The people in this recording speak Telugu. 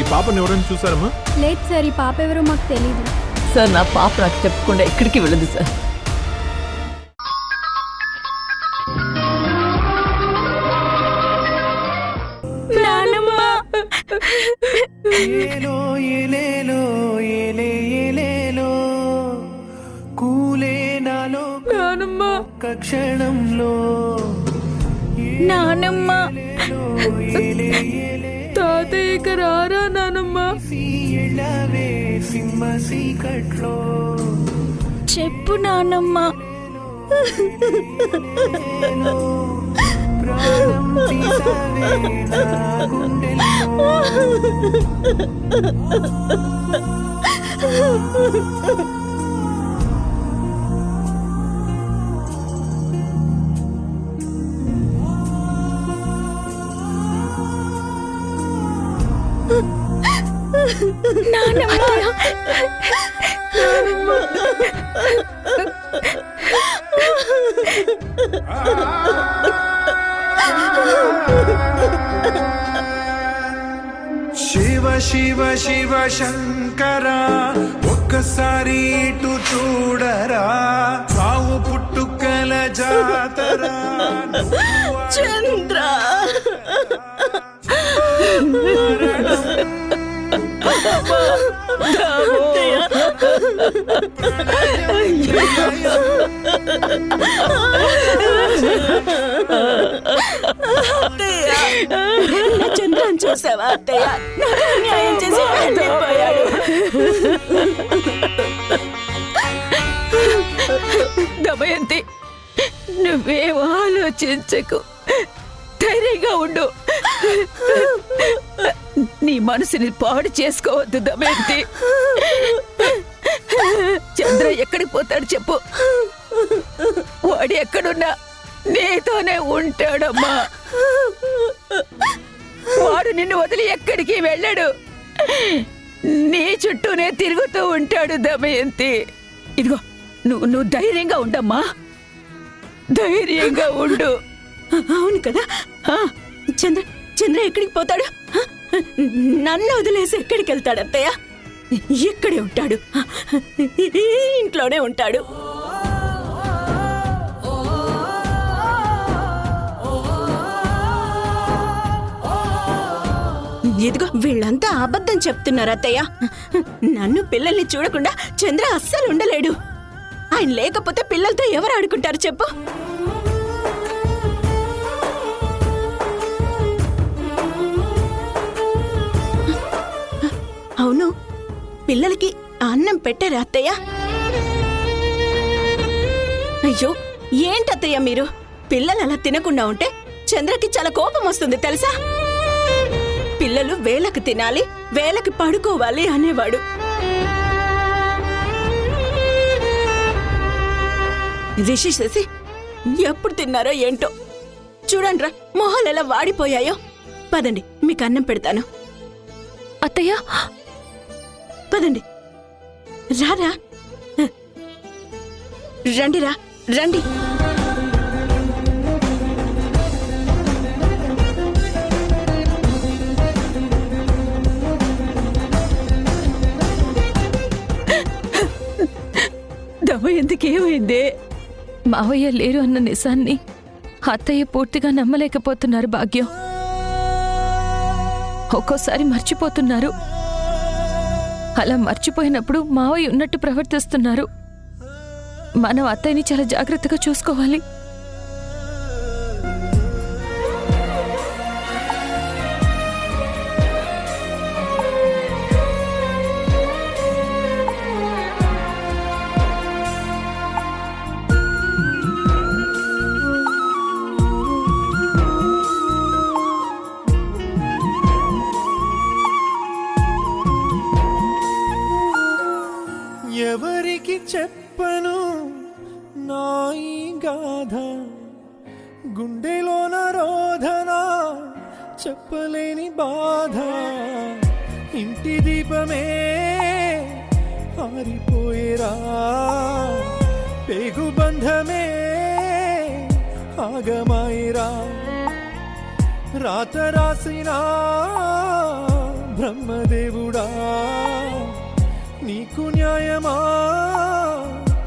ఈ పాపని ఎవరైనా చూసారమ్మా? లేదు సార్, ఈ పాప ఎవరో మాకు తెలీదు సార్. నా పాప నాకు చెప్పకుండా ఎక్కడికి వెళ్ళదు సార్. క్షణంలో నానమ్మ, తాతయ్యకి రారా నానమ్మ? సింహ సీకట్లో చెప్పు నానమ్మ. ప్రాణం తీసావే నా గుండెల్లో. శివ శివ శివ శంకర, ఒక్కసారి ఇటు చూడరా, చావు పుట్టుకల జాతర. చంద్ర, చంద్రని చూసావా అత్తయ్య? న్యాయం చేసి వెళ్ళిపోయాడు. దమయంతి, నువ్వేం ఆలోచించకు, ధైర్యంగా ఉండు. నీ మనసుని పాడు చేసుకోవద్దు దమయంతి. చంద్ర ఎక్కడికి పోతాడు చెప్పు? వాడు ఎక్కడున్నా నీతోనే ఉంటాడమ్మా. వాడు నిన్ను వదిలి ఎక్కడికి వెళ్ళాడు, నీ చుట్టూనే తిరుగుతూ ఉంటాడు దమయంతి. ఇదిగో నువ్వు ధైర్యంగా ఉండమ్మా, ధైర్యంగా ఉండు. అవును కదా, చంద్ర చంద్ర ఎక్కడికి పోతాడు? నన్ను వదిలేసి ఎక్కడికి వెళ్తాడు అత్తయ్య? ఇక్కడే ఉంటాడు, ఇంట్లోనే ఉంటాడు. ఇదిగో వీళ్ళంతా అబద్ధం చెప్తున్నారు అత్తయ్య. నన్ను పిల్లల్ని చూడకుండా చంద్ర అస్సలు ఉండలేడు. ఆయన లేకపోతే పిల్లలతో ఎవరు ఆడుకుంటారు చెప్పు? అవును, పిల్లలకి అన్నం పెట్టారా అత్తయ్య? అయ్యో ఏంటత్తయ్య మీరు? పిల్లలు అలా తినకుండా ఉంటే చంద్రకి చాలా కోపం వస్తుంది తెలుసా? పిల్లలు వేళకి తినాలి, వేళకి పడుకోవాలి అనేవాడు. రిషి శశి ఎప్పుడు తిన్నారో ఏంటో చూడండిరా, మొహాలు ఎలా వాడిపోయాయో. పదండి, మీకు అన్నం పెడతాను. అత్తయ్య పదండి, రారా, రండిరా రండి. దమయంతికేమైందే? మావయ్య లేరు అన్న నిజాన్ని అత్తయ్య పూర్తిగా నమ్మలేకపోతున్నారు భాగ్యం. ఒక్కోసారి మర్చిపోతున్నారు. అలా మర్చిపోయినప్పుడు మావయ్య ఉన్నట్టు ప్రవర్తిస్తున్నారు. మనం అత్తయ్యని చాలా జాగ్రత్తగా చూసుకోవాలి. ఎవరికి చెప్పను నాయి గాథ, గుండెలోన రోధన, చెప్పలేని బాధ. ఇంటి దీపమే ఆరిపోయేరా, పేగుబంధమే ఆగమాయిరా. రాత రాసిన బ్రహ్మదేవుడా నీకు న్యాయమా